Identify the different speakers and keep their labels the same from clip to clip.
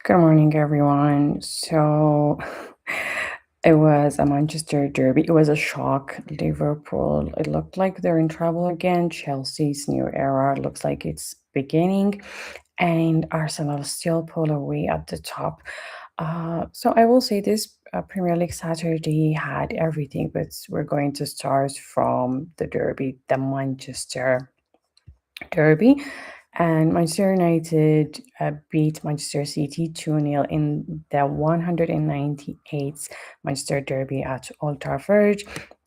Speaker 1: Good morning, everyone. So it was a Manchester derby. It was a shock. Liverpool, it looked like they're in trouble again. Chelsea's new era looks like it's beginning, and Arsenal still pull away at the top. So I will say this Premier League Saturday had everything, but we're going to start from the derby, the Manchester derby. And Manchester United beat Manchester City 2-0 in the 198th Manchester Derby at Old Trafford.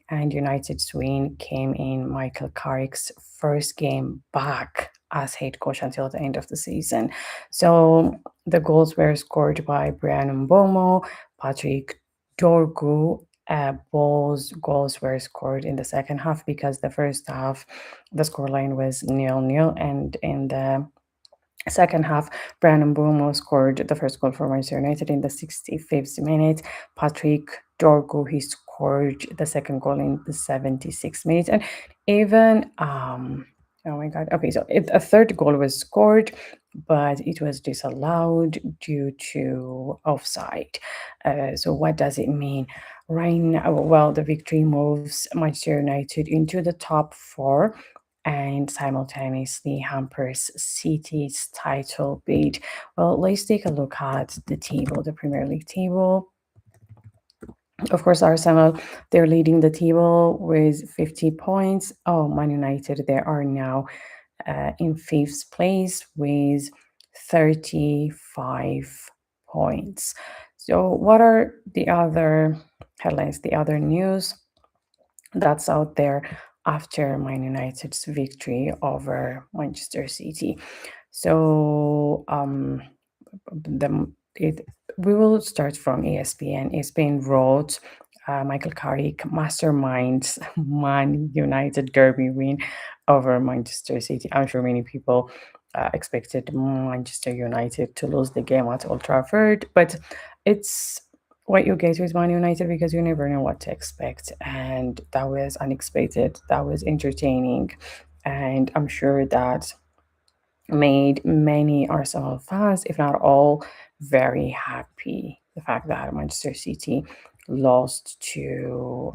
Speaker 1: And United's win came in Michael Carrick's first game back as head coach until the end of the season. So the goals were scored by Brian Mbomo, Patrick Dorgu. Goals were scored in the second half because the first half the scoreline was 0-0, and in the second half, Brandon Mbeumo scored the first goal for Manchester United in the 65th minute. Patrick Dorgu, he scored the second goal in the 76th minute. And even, oh my God, okay, so a third goal was scored, but it was disallowed due to offside. So what does it mean? Right now, well, the victory moves Manchester United into the top four and simultaneously hampers City's title bid. Well, let's take a look at the table, the Premier League table. Of course, Arsenal, they're leading the table with 50 points. Oh, Man United, they are now in fifth place with 35 points. So, what are the other headlines, the other news that's out there after Man United's victory over Manchester City? So, the it we will start from ESPN. ESPN wrote Michael Carrick masterminds Man United derby win over Manchester City. I'm sure many people expected Manchester United to lose the game at Old Trafford, but it's what you get with Man United because you never know what to expect, and that was unexpected. That was entertaining, and I'm sure that made many Arsenal fans, if not all, very happy. The fact that Manchester City lost to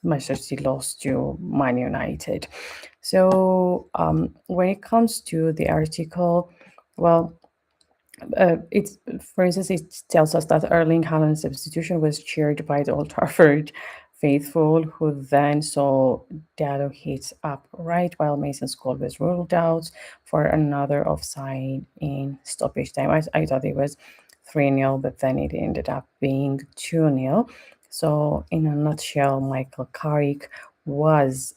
Speaker 1: Manchester City lost to Man United. So when it comes to the article, well, it's for instance, it tells us that Erling Haaland's substitution was cheered by the Old Trafford faithful, who then saw Diallo hit up right while Mason's goal was ruled out for another offside in stoppage time. I thought it was 3-0, but then it ended up being 2-0. So, in a nutshell, Michael Carrick was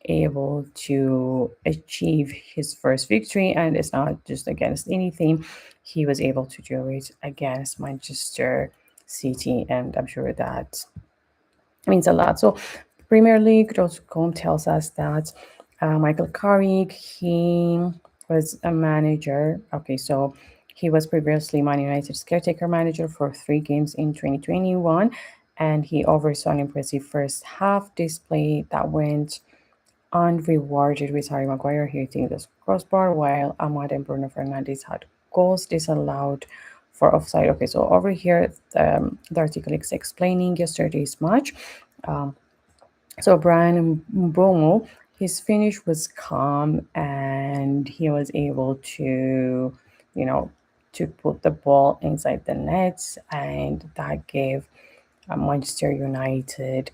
Speaker 1: able to achieve his first victory, and it's not just against anything. He was able to do it against Manchester City, and I'm sure that means a lot. So, PremierLeague.com tells us that Michael Carrick, he was a manager. Okay, so he was previously Man United's caretaker manager for 3 games in 2021, and he oversaw an impressive first half display that went unrewarded with Harry Maguire hitting the crossbar, while Ahmad and Bruno Fernandes had goals disallowed for offside. Okay, so over here, the article is explaining yesterday's match. Um, so Brian Mbomo, his finish was calm and he was able to, you know, to put the ball inside the nets, and that gave Manchester United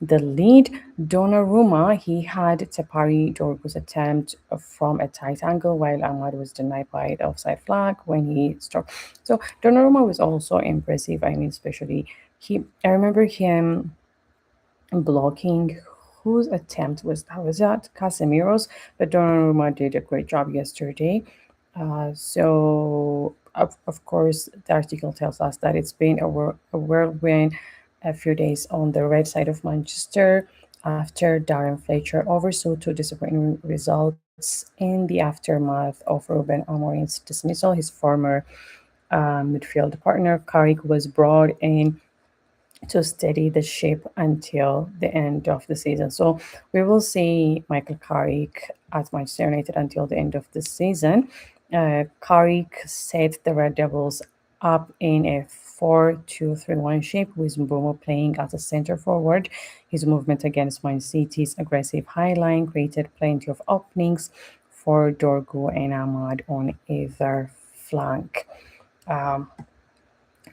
Speaker 1: the lead. Donnarumma, he had Tapari Dorgu's attempt from a tight angle, while Ahmad was denied by the offside flag when he struck. So Donnarumma was also impressive. I mean, especially I remember him blocking. Whose attempt was that? Was that Casemiro's? But Donnarumma did a great job yesterday. Of course, the article tells us that it's been a whirlwind a few days on the red side of Manchester after Darren Fletcher oversaw two disappointing results in the aftermath of Ruben Amorim's dismissal. His former midfield partner Carrick was brought in to steady the ship until the end of the season. So we will see Michael Carrick at Manchester United until the end of the season. Carrick set the Red Devils up in a 4-2-3-1 shape with Mbomo playing as a center forward. His movement against Man City's aggressive high line created plenty of openings for Dorgu and Ahmad on either flank. Um,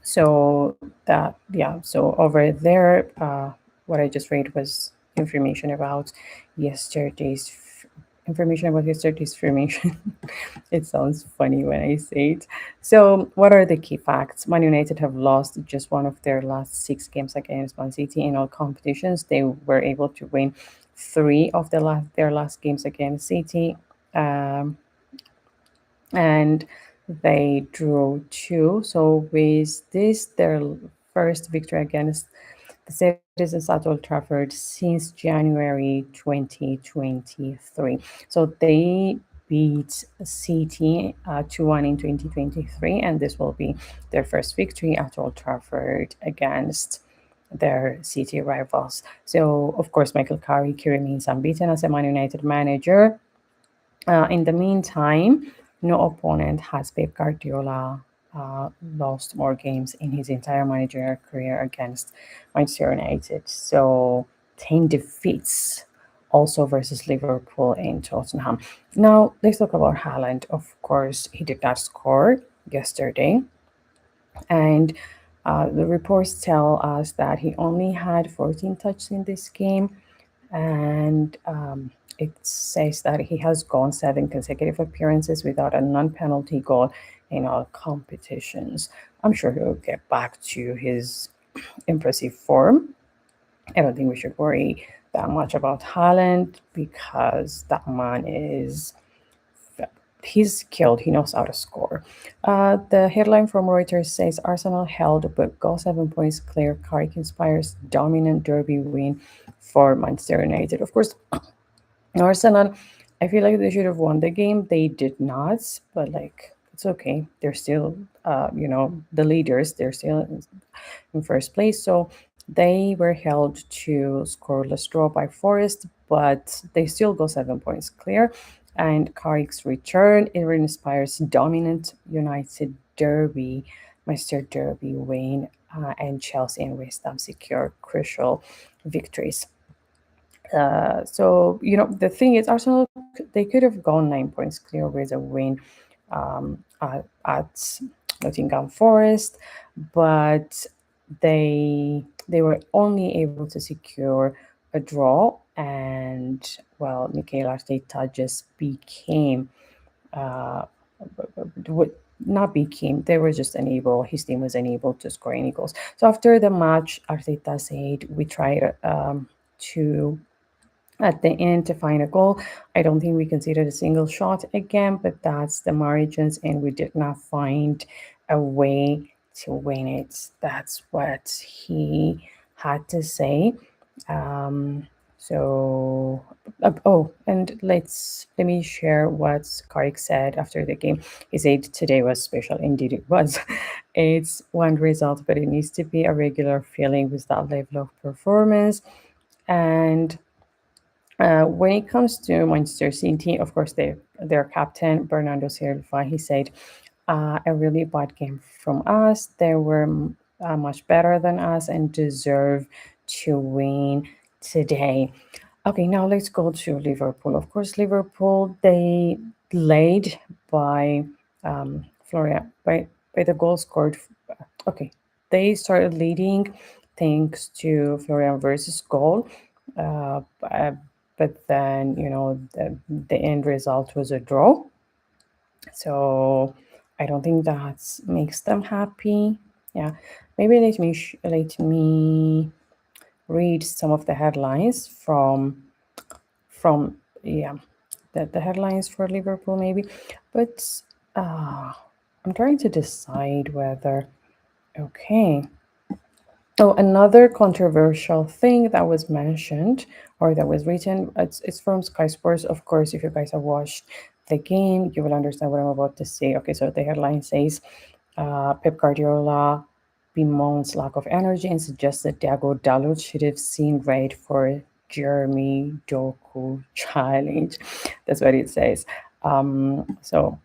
Speaker 1: so over there, what I just read was information about yesterday's information about yesterday's formation. It sounds funny when I say it. So, what are the key facts? Man United have lost just one of their last 6 games against Man City in all competitions. They were able to win 3 of their last games against City. Um, and they drew 2. So with this, their first victory against the citizens at Old Trafford since January 2023. So they beat City 2-1 in 2023, and this will be their first victory at Old Trafford against their City rivals. So, of course, Michael Carrick remains unbeaten as a Man United manager. In the meantime, no opponent has Pep Guardiola lost more games in his entire managerial career against Manchester United. So 10 defeats also versus Liverpool and Tottenham. Now, let's talk about Haaland. Of course, he did not score yesterday. And the reports tell us that he only had 14 touches in this game, and it says that he has gone 7 consecutive appearances without a non-penalty goal in all competitions. I'm sure he'll get back to his impressive form. I don't think we should worry that much about Haaland because that man is he's skilled. He knows how to score. The headline from Reuters says Arsenal held but got 7 points clear. Carrick inspires dominant derby win for Manchester United. Of course, Arsenal, I feel like they should have won the game. They did not, but like it's okay. They're still, the leaders. They're still in first place. So they were held to scoreless draw by Forest, but they still go 7 points clear. And Carrick's return it inspires dominant United derby, Manchester derby win, and Chelsea and West Ham secure crucial victories. The thing is, Arsenal they could have gone 9 points clear with a win at Nottingham Forest, but they were only able to secure a draw, and well, Mikel Arteta just became uh, would not became they were just unable his team was unable to score any goals. So after the match, Arteta said we tried to at the end to find a goal. I don't think we conceded a single shot again, but that's the margins, and we did not find a way to win it. That's what he had to say. Um, so, and let me share what Karik said after the game. He said today was special. Indeed, it was. It's one result, but it needs to be a regular feeling with that level of performance. And when it comes to Manchester City, of course, their captain Bernardo Silva, he said, "A really bad game from us. They were much better than us and deserve to win today." Okay, now let's go to Liverpool. Of course, Liverpool they led by Florian by the goal scored. Okay, they started leading thanks to Florian versus goal. Uh, uh, but then the end result was a draw, so I don't think that makes them happy. Yeah, maybe let me read some of the headlines from yeah the headlines for Liverpool maybe, but uh, I'm trying to decide whether okay. Oh, another controversial thing that was mentioned or that was written, it's from Sky Sports. Of course, if you guys have watched the game, you will understand what I'm about to say. Okay, so the headline says Pep Guardiola bemoans lack of energy and suggests that Diego Dalot should have seen red for Jeremy Doku challenge. That's what it says. So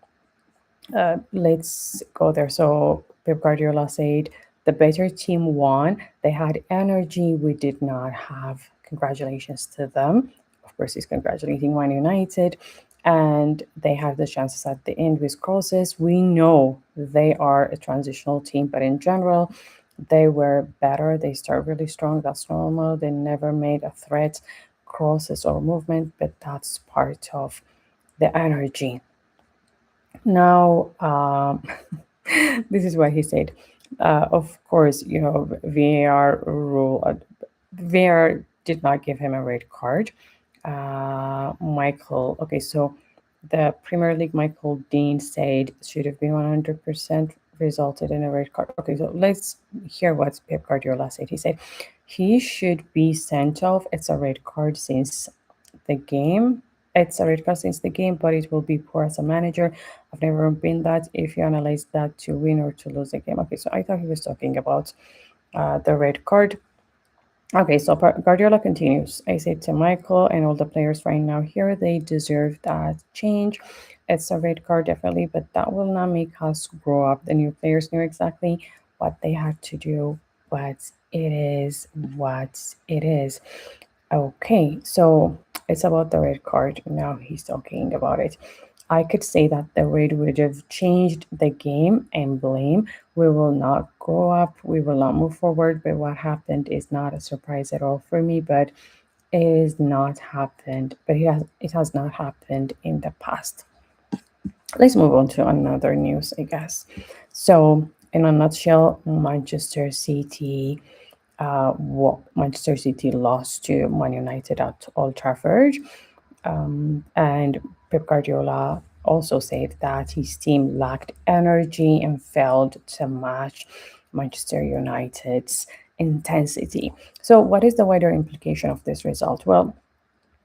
Speaker 1: Let's go there. So Pep Guardiola said the better team won. They had energy. We did not have. Congratulations to them. Of course, he's congratulating Man United. And they have the chances at the end with crosses. We know they are a transitional team, but in general, they were better. They start really strong. That's normal. They never made a threat, crosses or movement, but that's part of the energy. Now, this is what he said. Of course, VAR rule. VAR did not give him a red card. Michael. Okay, so the Premier League Michael Dean said should have been 100% resulted in a red card. Okay, so let's hear what Pep Guardiola said. He said he should be sent off. It's a red card since the game. It's a red card since the game, but it will be poor as a manager. I've never been that. If you analyze that to win or to lose a game, okay. So I thought he was talking about the red card. Okay, so Guardiola continues. I say to Michael and all the players right now here, they deserve that change. It's a red card, definitely, but that will not make us grow up. The new players knew exactly what they had to do, but it is what it is. Okay, so it's about the red card. Now he's talking about it. I could say that the red would have changed the game and blame. We will not grow up, we will not move forward. But what happened is not a surprise at all for me, but it is not happened, but it has not happened in the past. Let's move on to another news, I guess. So, in a nutshell, Manchester City lost to Man United at Old Trafford. And Pep Guardiola also said that his team lacked energy and failed to match Manchester United's intensity. So, what is the wider implication of this result? Well,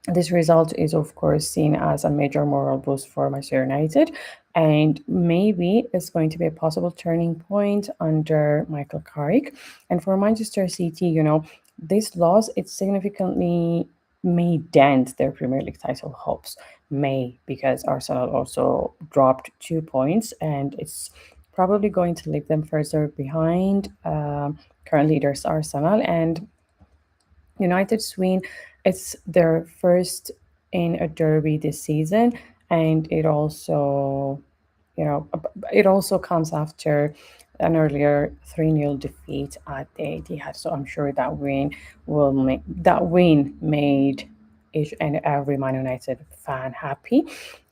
Speaker 1: this result is, of course, seen as a major moral boost for Manchester United, and maybe it's going to be a possible turning point under Michael Carrick. And for Manchester City, this loss it significantly may dent their Premier League title hopes. May because Arsenal also dropped 2 points, and it's probably going to leave them further behind. Current leaders Arsenal and United's win. It's their first in a derby this season, and it also comes after an earlier 3-0 defeat at the Etihad. So I'm sure that win made each and every Man United fan happy.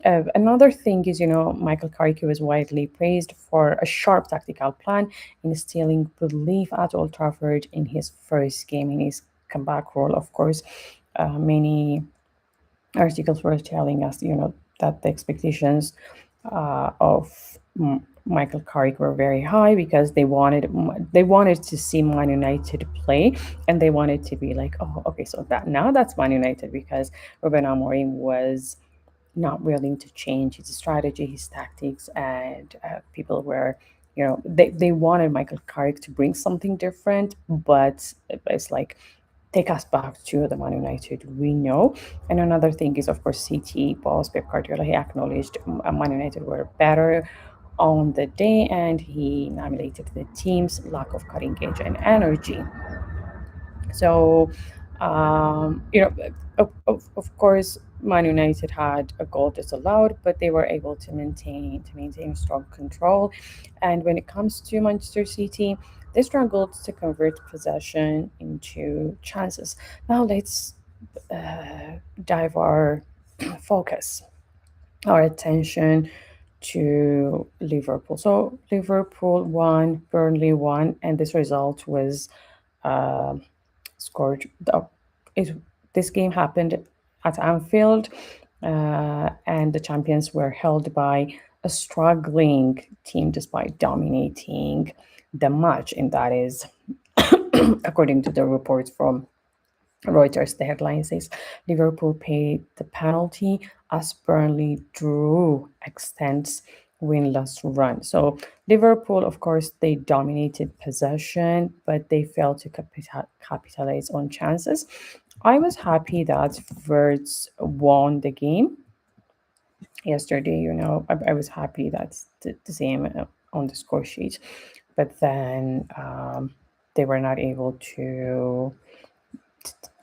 Speaker 1: Another thing is, Michael Carrick was widely praised for a sharp tactical plan, instilling belief at Old Trafford in his first game in his comeback role. Of course, many articles were telling us, that the expectations of Michael Carrick were very high because they wanted to see Man United play, and they wanted to be like, oh, okay, so that's Man United because Ruben Amorim was not willing to change his strategy, his tactics, and people were, they wanted Michael Carrick to bring something different, but it's like take us back to the Man United we know. And another thing is, of course, CT boss Pep Guardiola. He acknowledged Man United were better on the day, and he nominated the team's lack of cutting edge and energy. So, of course, Man United had a goal disallowed, but they were able to maintain strong control. And when it comes to Manchester City, they struggled to convert possession into chances. Now let's dive our focus, our attention to Liverpool. So Liverpool won, Burnley won, and this result was uh, scored. It, this game happened at Anfield, and the champions were held by a struggling team despite dominating the match. And that is, according to the reports from Reuters, the headline says Liverpool paid the penalty as Burnley drew extends winless run. So Liverpool, of course, they dominated possession, but they failed to capitalize on chances. I was happy that Verts won the game. yesterday. I was happy that's the same on the score sheet, but then they were not able to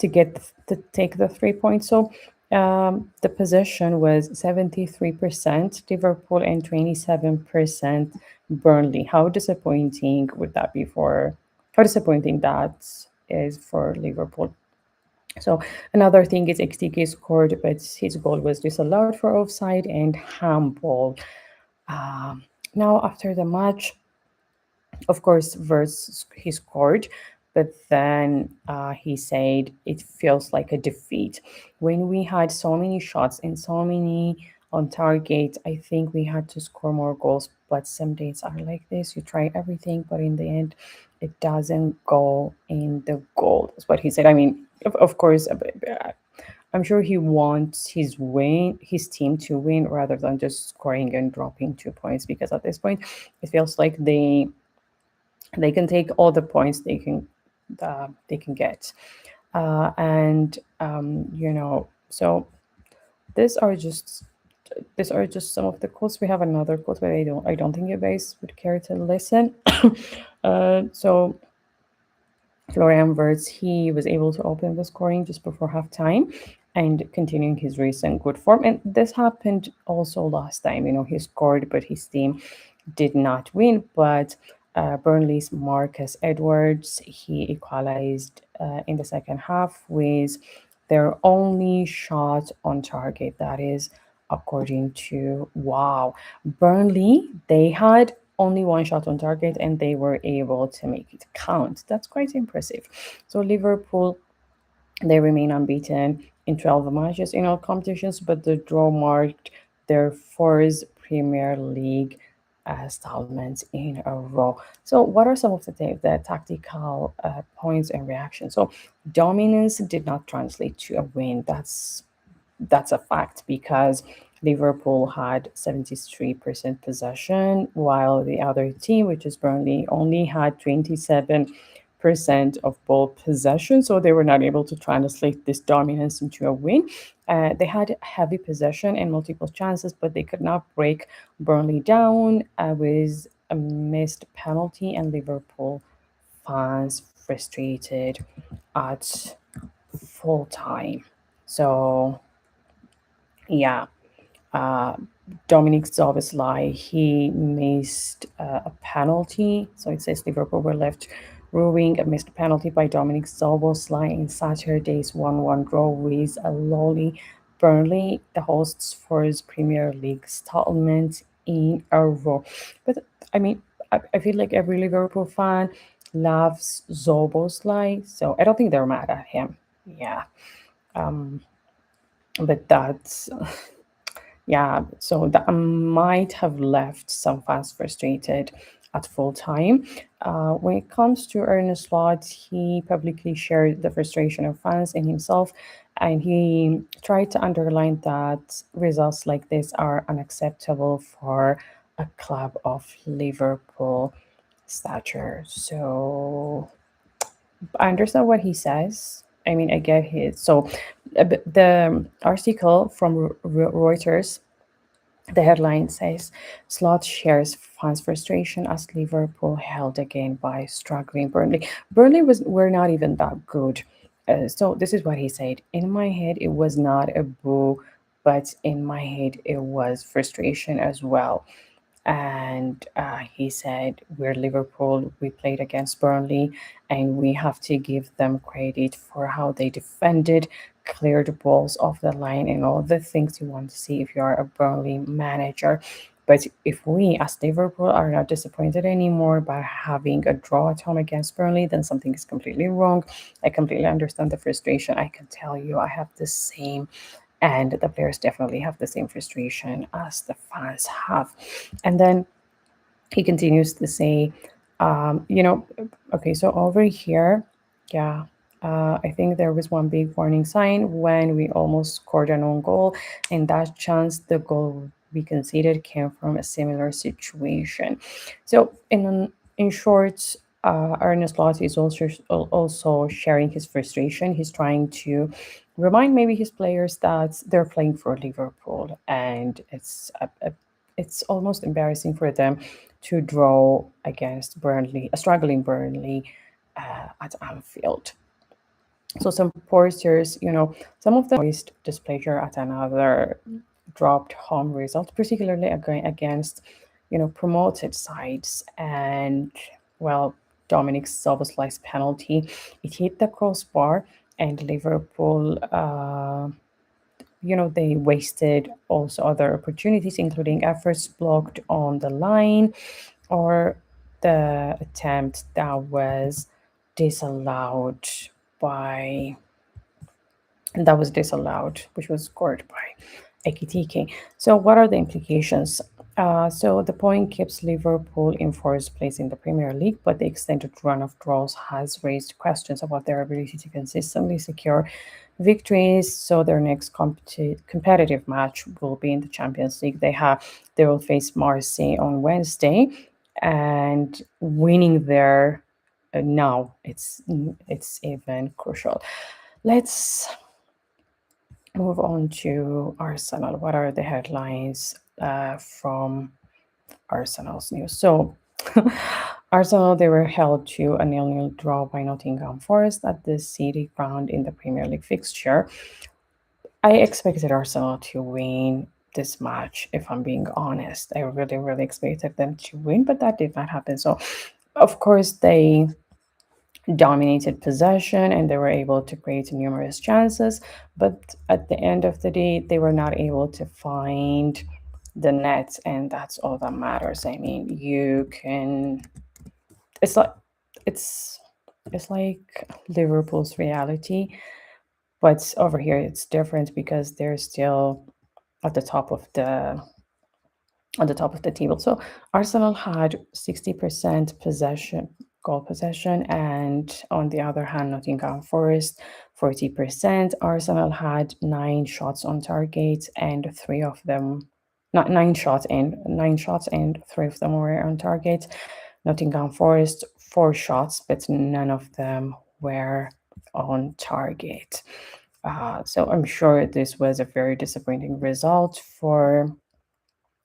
Speaker 1: get to take the 3 points. So the possession was 73% Liverpool and 27% Burnley. How disappointing would that be for? How disappointing that is for Liverpool. So another thing is XTK scored, but his goal was disallowed for offside and handball. Um, Now after the match, of course, verse he scored, but then he said it feels like a defeat. When we had so many shots and so many on target, I think we had to score more goals. But some days are like this. You try everything, but in the end, it doesn't go in the goal. That's what he said. I mean, of course, I'm sure he wants his team to win rather than just scoring and dropping 2 points, because at this point, it feels like they can take all the points they can get, and so these are just these are just some of the quotes. We have another quote, but I don't think you guys would care to listen. So Florian Wirtz, he was able to open the scoring just before halftime and continuing his recent good form. And this happened also last time. He scored, but his team did not win. But Burnley's Marcus Edwards, he equalized in the second half with their only shot on target. That is according to Wow. Burnley, they had only one shot on target and they were able to make it count. That's quite impressive. So Liverpool, they remain unbeaten in 12 matches in all competitions, but the draw marked their fourth Premier League installments in a row. So, what are some of the tactical points and reactions? So, dominance did not translate to a win. That's a fact, because Liverpool had 73% possession, while the other team, which is Burnley, only had 27% of ball possession. So they were not able to translate this dominance into a win. They had heavy possession and multiple chances, but they could not break Burnley down with a missed penalty, and Liverpool fans frustrated at full time. So yeah, uh, Dominic Szoboszlai, he missed a penalty. So it says Liverpool were left ruining a missed penalty by Dominic Szoboszlai in Saturday's 1-1 draw with a lowly Burnley, the hosts for his Premier League installment in a row. But I mean, I feel like every Liverpool fan loves Szoboszlai, so I don't think they're mad at him. Yeah. Um, but that's yeah, so that might have left some fans frustrated at full time. When it comes to Ernest Lott, he publicly shared the frustration of fans and himself, and he tried to underline that results like this are unacceptable for a club of Liverpool stature. So I understand what he says. I mean, I get his. So the article from Reuters, the headline says, Slot shares fans' frustration as Liverpool held again by struggling Burnley. Burnley were not even that good. So this is what he said. In my head, it was not a boo, but in my head, it was frustration as well. And he said, we're Liverpool, we played against Burnley, and we have to give them credit for how they defended, cleared balls off the line, and all the things you want to see if you are a Burnley manager. But if we, as Liverpool, are not disappointed anymore by having a draw at home against Burnley, then something is completely wrong. I completely understand the frustration. I can tell you, I have the same, and the players definitely have the same frustration as the fans have. And then he continues to say, you know, okay, so over here, yeah, I think there was one big warning sign when we almost scored an own goal, and that chance the goal we conceded came from a similar situation. So in short, Ernest Lottie is also sharing his frustration. He's trying to remind maybe his players that they're playing for Liverpool, and it's almost embarrassing for them to draw against Burnley, a struggling Burnley at Anfield. So some supporters, some of them voiced displeasure at another dropped home result, particularly against, promoted sides. And well, Dominic Szoboszlai's penalty, it hit the crossbar, and Liverpool, they wasted also other opportunities, including efforts blocked on the line or the attempt that was disallowed by that was disallowed, which was scored by Ekitike. So, what are the implications? So, the point keeps Liverpool in fourth place in the Premier League, but the extended run of draws has raised questions about their ability to consistently secure victories. So, their next competitive match will be in the Champions League. They will face Marseille on Wednesday, and winning there now it's even crucial. Let's move on to Arsenal. What are the headlines from Arsenal's news? So, Arsenal, they were held to a 0-0 draw by Nottingham Forest at the City Ground in the Premier League fixture. I expected Arsenal to win this match, if I'm being honest. I really, really expected them to win, but that did not happen. So, of course, they dominated possession and they were able to create numerous chances, but at the end of the day they were not able to find the net, and that's all that matters. I mean, you can it's like it's it's like Liverpool's reality, but over here it's different because they're still at the top of the table. So Arsenal had 60% goal possession, and on the other hand, Nottingham Forest 40%. Arsenal had 9 shots on target, and three of them, not 9 shots, and three of them were on target. Nottingham Forest 4 shots, but none of them were on target. So I'm sure this was a very disappointing result for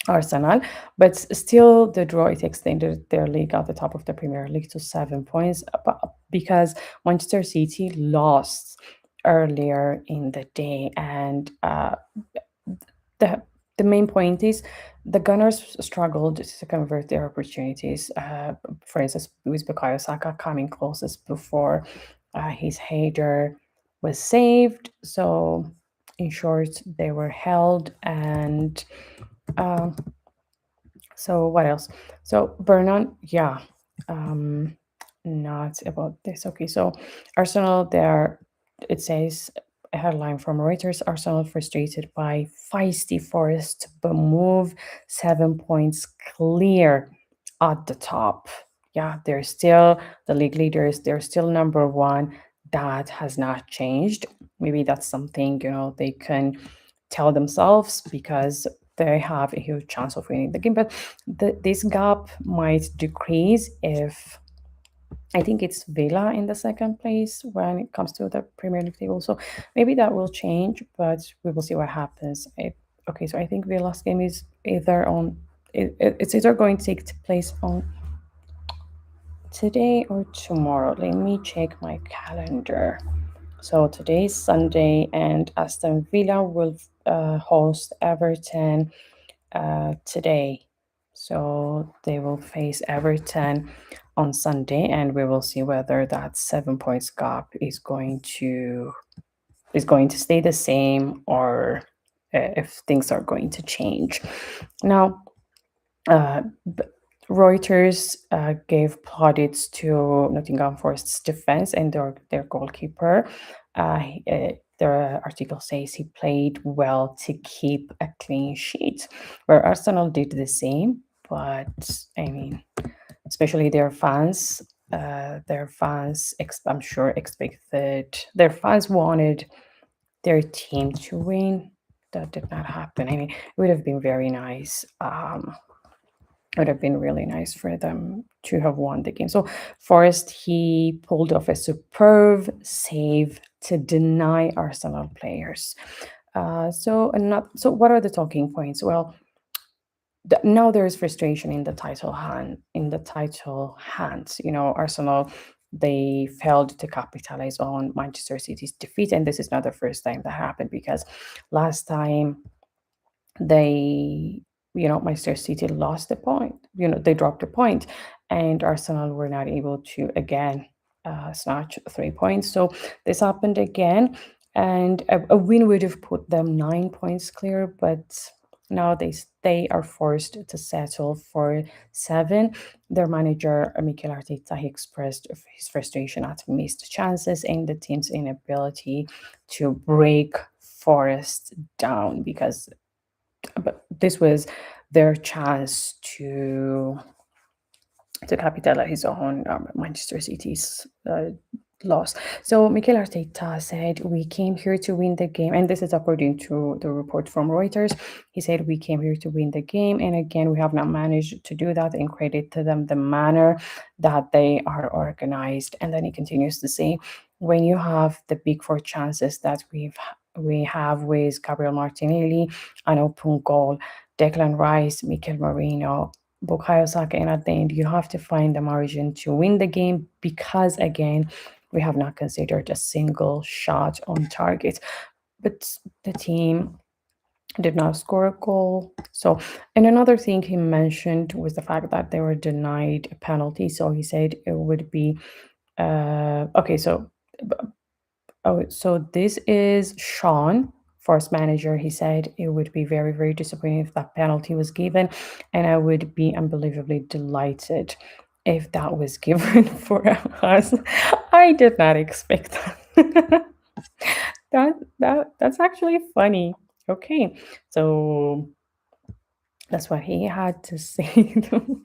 Speaker 1: Arsenal, but still the draw it extended their league at the top of the Premier League to 7 points, because Manchester City lost earlier in the day, and the the main point is the Gunners struggled to convert their opportunities. For instance, with Bukayo Saka coming closest before his header was saved. So, in short, they were held, and um, so what else? So Bernard, yeah, um, not about this. Okay, so Arsenal, there it says a headline from Reuters: Arsenal frustrated by feisty Forest, but move 7 points clear at the top. Yeah, they're still the league leaders. They're still number one. That has not changed. Maybe that's something they can tell themselves, because they have a huge chance of winning the game. But this gap might decrease if I think it's Villa in the second place when it comes to the Premier League table. So maybe that will change, but we will see what happens. Okay, so I think Villa's game is either it's either going to take place on today or tomorrow. Let me check my calendar. So today's Sunday, and Aston Villa will host Everton today. So they will face Everton on Sunday, and we will see whether that 7 points gap is going to stay the same, or if things are going to change. Now, uh, Reuters gave plaudits to Nottingham Forest's defense and their goalkeeper. The article says he played well to keep a clean sheet, where Arsenal did the same. But I mean, especially their fans, I'm sure expected. Their fans wanted their team to win. That did not happen. I mean, it would have been very nice would have been really nice for them to have won the game. So Forrest, he pulled off a superb save to deny Arsenal players. So what are the talking points? Well, now there is frustration in the title hands. Arsenal, they failed to capitalize on Manchester City's defeat, and this is not the first time that happened, because last time they, Manchester City lost the point. They dropped a point, and Arsenal were not able to again snatch 3 points. So this happened again, and a win would have put them 9 points clear, but now they are forced to settle for seven. Their manager, Mikel Arteta, he expressed his frustration at missed chances and the team's inability to break Forest down, because but this was their chance to capitalize on Manchester City's loss. So Mikel Arteta said, "We came here to win the game," and this is according to the report from Reuters. He said, "We came here to win the game, and again, we have not managed to do that." And credit to them the manner that they are organized. And then he continues to say, "When you have the big four chances that we have with Gabriel Martinelli, an open goal, Declan Rice, Mikel Merino, Bukayo Saka, and at the end, you have to find the margin to win the game, because again, we have not considered a single shot on target." But the team did not score a goal. So, and another thing he mentioned was the fact that they were denied a penalty. So he said it would be okay. So this is Sean, Force manager. He said it would be very, very disappointing if that penalty was given, and I would be unbelievably delighted if that was given for us. I did not expect that. That's actually funny. Okay, so that's what he had to say to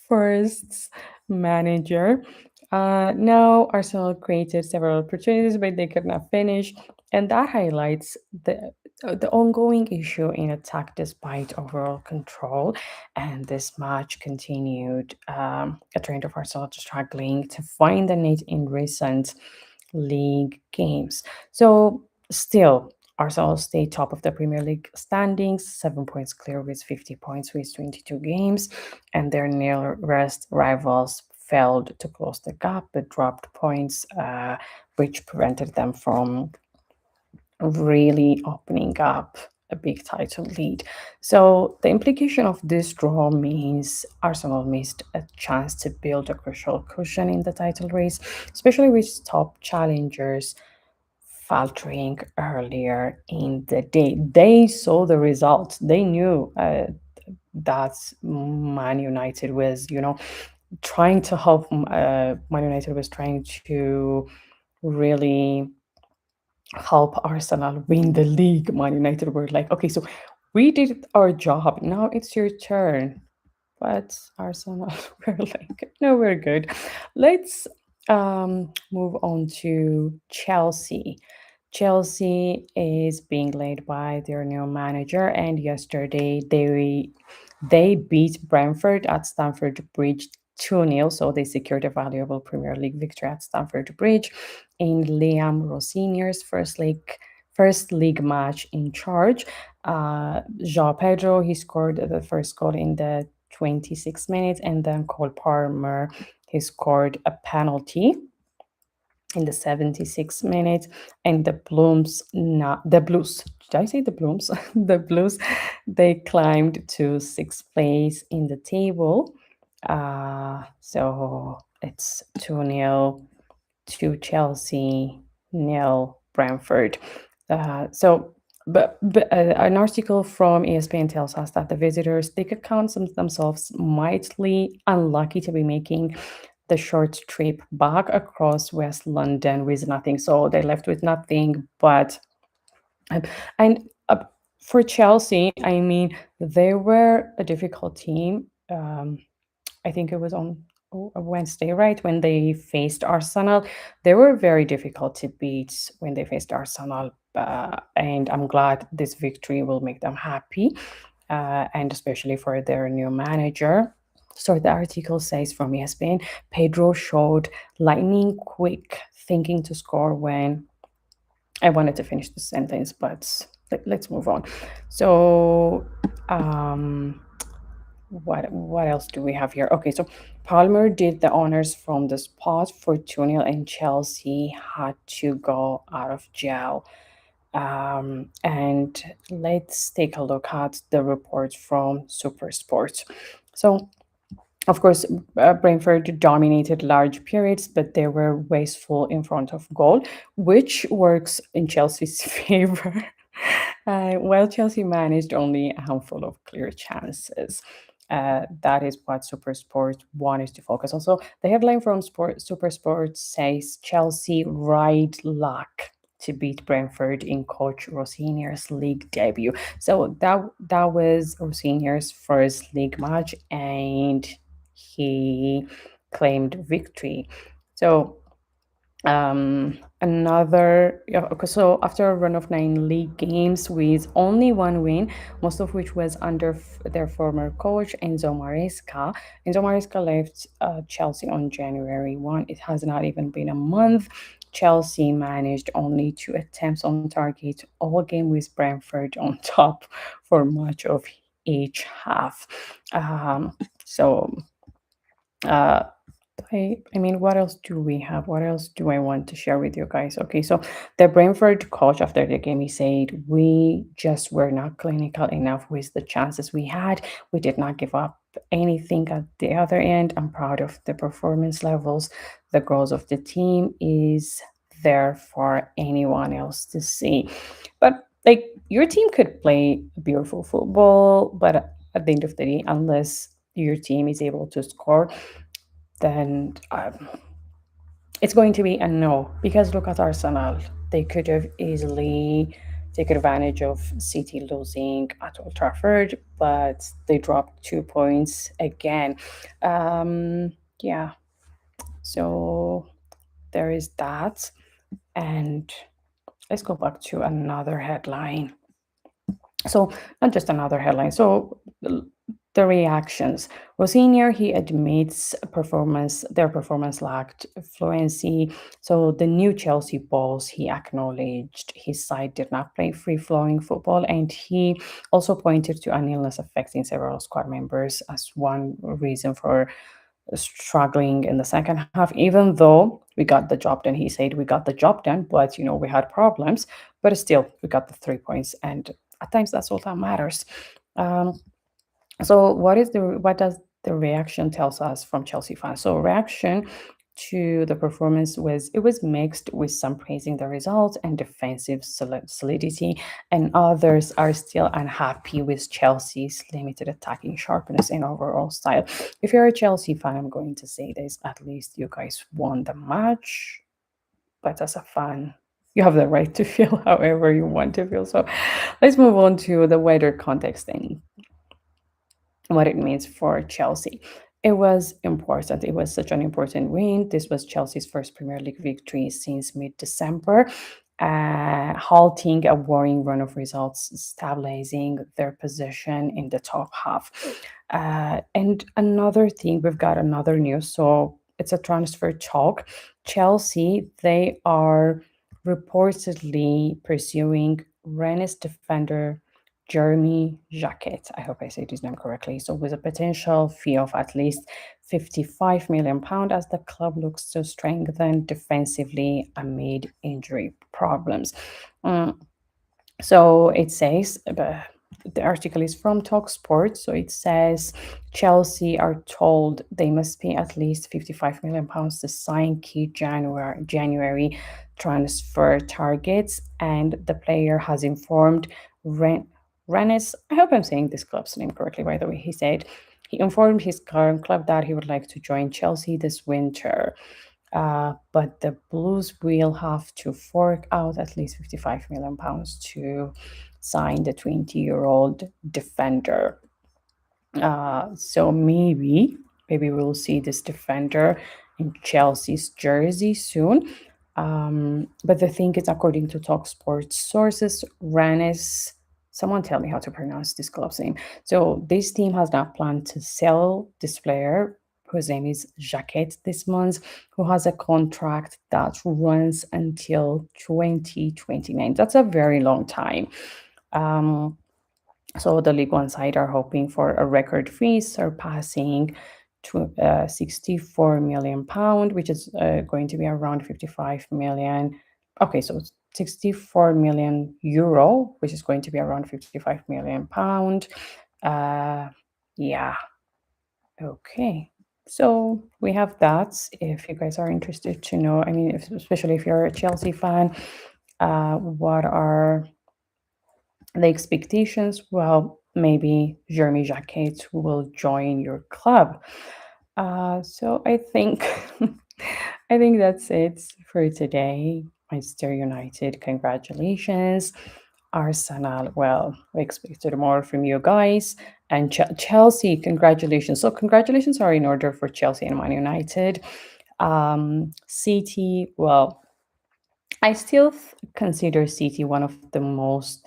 Speaker 1: Forest's manager. Now, Arsenal created several opportunities, but they could not finish, and that highlights the ongoing issue in attack despite overall control. And this match continued a trend of Arsenal struggling to find the net in recent league games. So, still, Arsenal stay top of the Premier League standings, 7 points clear with 50 points with 22 games, and their nearest rivals failed to close the gap but dropped points, which prevented them from really opening up a big title lead. So the implication of this draw means Arsenal missed a chance to build a crucial cushion in the title race, especially with top challengers faltering earlier in the day. They saw the results. They knew that Man United was, trying to help. Man United was trying to really help Arsenal win the league. Man United were like, okay, so we did our job. Now it's your turn. But Arsenal were like, no, we're good. Let's move on to Chelsea. Chelsea is being led by their new manager, and yesterday they beat Brentford at Stamford Bridge 2-0, so they secured a valuable Premier League victory at Stamford Bridge in Liam Rossinior's first league match in charge. João Pedro, he scored the first goal in the 26 minutes, and then Cole Palmer, he scored a penalty in the 76 minutes, and the Blues, did I say the Blooms? The Blues, they climbed to sixth place in the table. So it's 2-0 to Chelsea, nil Brentford. But an article from ESPN tells us that the visitors, they could count themselves mightily unlucky to be making the short trip back across West London with nothing. So they left with nothing. But and for Chelsea, I mean, they were a difficult team. I think it was on a Wednesday, right? When they faced Arsenal, they were very difficult to beat when they faced Arsenal. And I'm glad this victory will make them happy, and especially for their new manager. So the article says from ESPN, Pedro showed lightning quick thinking to score when I wanted to finish the sentence, but let's move on. So, um, what else do we have here? Okay, so Palmer did the honors from the spot for 2-0, and Chelsea had to go out of jail. And let's take a look at the reports from Super Sports. So of course, Brentford dominated large periods, but they were wasteful in front of goal, which works in Chelsea's favor. While Chelsea managed only a handful of clear chances. That is what Supersport wanted to focus on. So the headline from Supersport says Chelsea ride luck to beat Brentford in Coach Rosinier's league debut. So that was Rosinier's first league match, and he claimed victory. So another yeah, okay, so after a run of 9 league games with only one win, most of which was under their former coach Enzo Maresca left Chelsea on January 1. It has not even been a month. Chelsea managed only 2 attempts on target all game, with Brentford on top for much of each half. So uh I mean, what else do we have? What else do I want to share with you guys? Okay, so the Brentford coach after the game, he said, "We just were not clinical enough with the chances we had. We did not give up anything at the other end. I'm proud of the performance levels. The growth of the team is there for anyone else to see." But like, your team could play beautiful football, but at the end of the day, unless your team is able to score, then it's going to be a no. Because look at Arsenal. They could have easily taken advantage of City losing at Old Trafford, but they dropped 2 points again. Yeah, so there is that. And let's go back to another headline. So, not just another headline. So, the reactions. Rosenior, he admits their performance lacked fluency. So the new Chelsea boss, he acknowledged his side did not play free-flowing football, and he also pointed to an illness affecting several squad members as one reason for struggling in the second half, even though we got the job done. He said we got the job done, but we had problems, but still we got the 3 points, and at times that's all that matters. Um, so what does the reaction tells us from Chelsea fans? So reaction to the performance was mixed, with some praising the results and defensive solidity, and others are still unhappy with Chelsea's limited attacking sharpness and overall style. If you're a Chelsea fan, I'm going to say this: at least you guys won the match. But as a fan, you have the right to feel however you want to feel. So let's move on to the wider context and what it means for Chelsea. It was important. It was such an important win. This was Chelsea's first Premier League victory since mid-December, halting a worrying run of results, stabilizing their position in the top half. And another thing, we've got another news. So it's a transfer talk. Chelsea, they are reportedly pursuing Rennes defender Jeremy Jacquet. I hope I said his name correctly. So, with a potential fee of at least £55 million, as the club looks to strengthen defensively amid injury problems. Mm, so it says, the article is from Talksport. So it says Chelsea are told they must pay at least £55 million to sign key January transfer targets, and the player has informed Rennes. I hope I'm saying this club's name correctly, by the way. He informed his current club that he would like to join Chelsea this winter. But the Blues will have to fork out at least £55 million to sign the 20-year-old defender. So maybe we'll see this defender in Chelsea's jersey soon. But the thing is, according to Talksport sources, Rennes Someone tell me how to pronounce this club's name. So this team has now planned to sell this player, whose name is Jacquet, this month, who has a contract that runs until 2029. That's a very long time. Um, so the League One side are hoping for a record fee surpassing 64 million pound, which is going to be around 55 million. Okay, so it's 64 million euro, which is going to be around 55 million pound. Yeah, okay. So we have that. If you guys are interested to know, I mean, especially if you're a Chelsea fan, what are the expectations? Well, maybe Jeremy Jacquet will join your club. So I think I think that's it for today. Manchester United, congratulations. Arsenal, well, we expected more from you guys. And Chelsea, congratulations. So congratulations are in order for Chelsea and Man United. City, well, I still consider City one of the most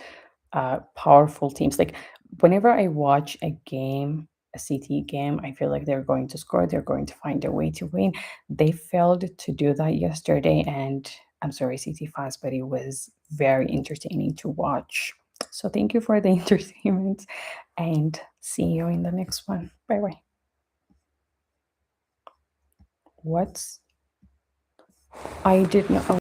Speaker 1: powerful teams. Like whenever I watch a game, a City game, I feel like they're going to score. They're going to find a way to win. They failed to do that yesterday, and I'm sorry, City fans, but it was very entertaining to watch. So thank you for the entertainment, and see you in the next one. Bye bye. What? I did not.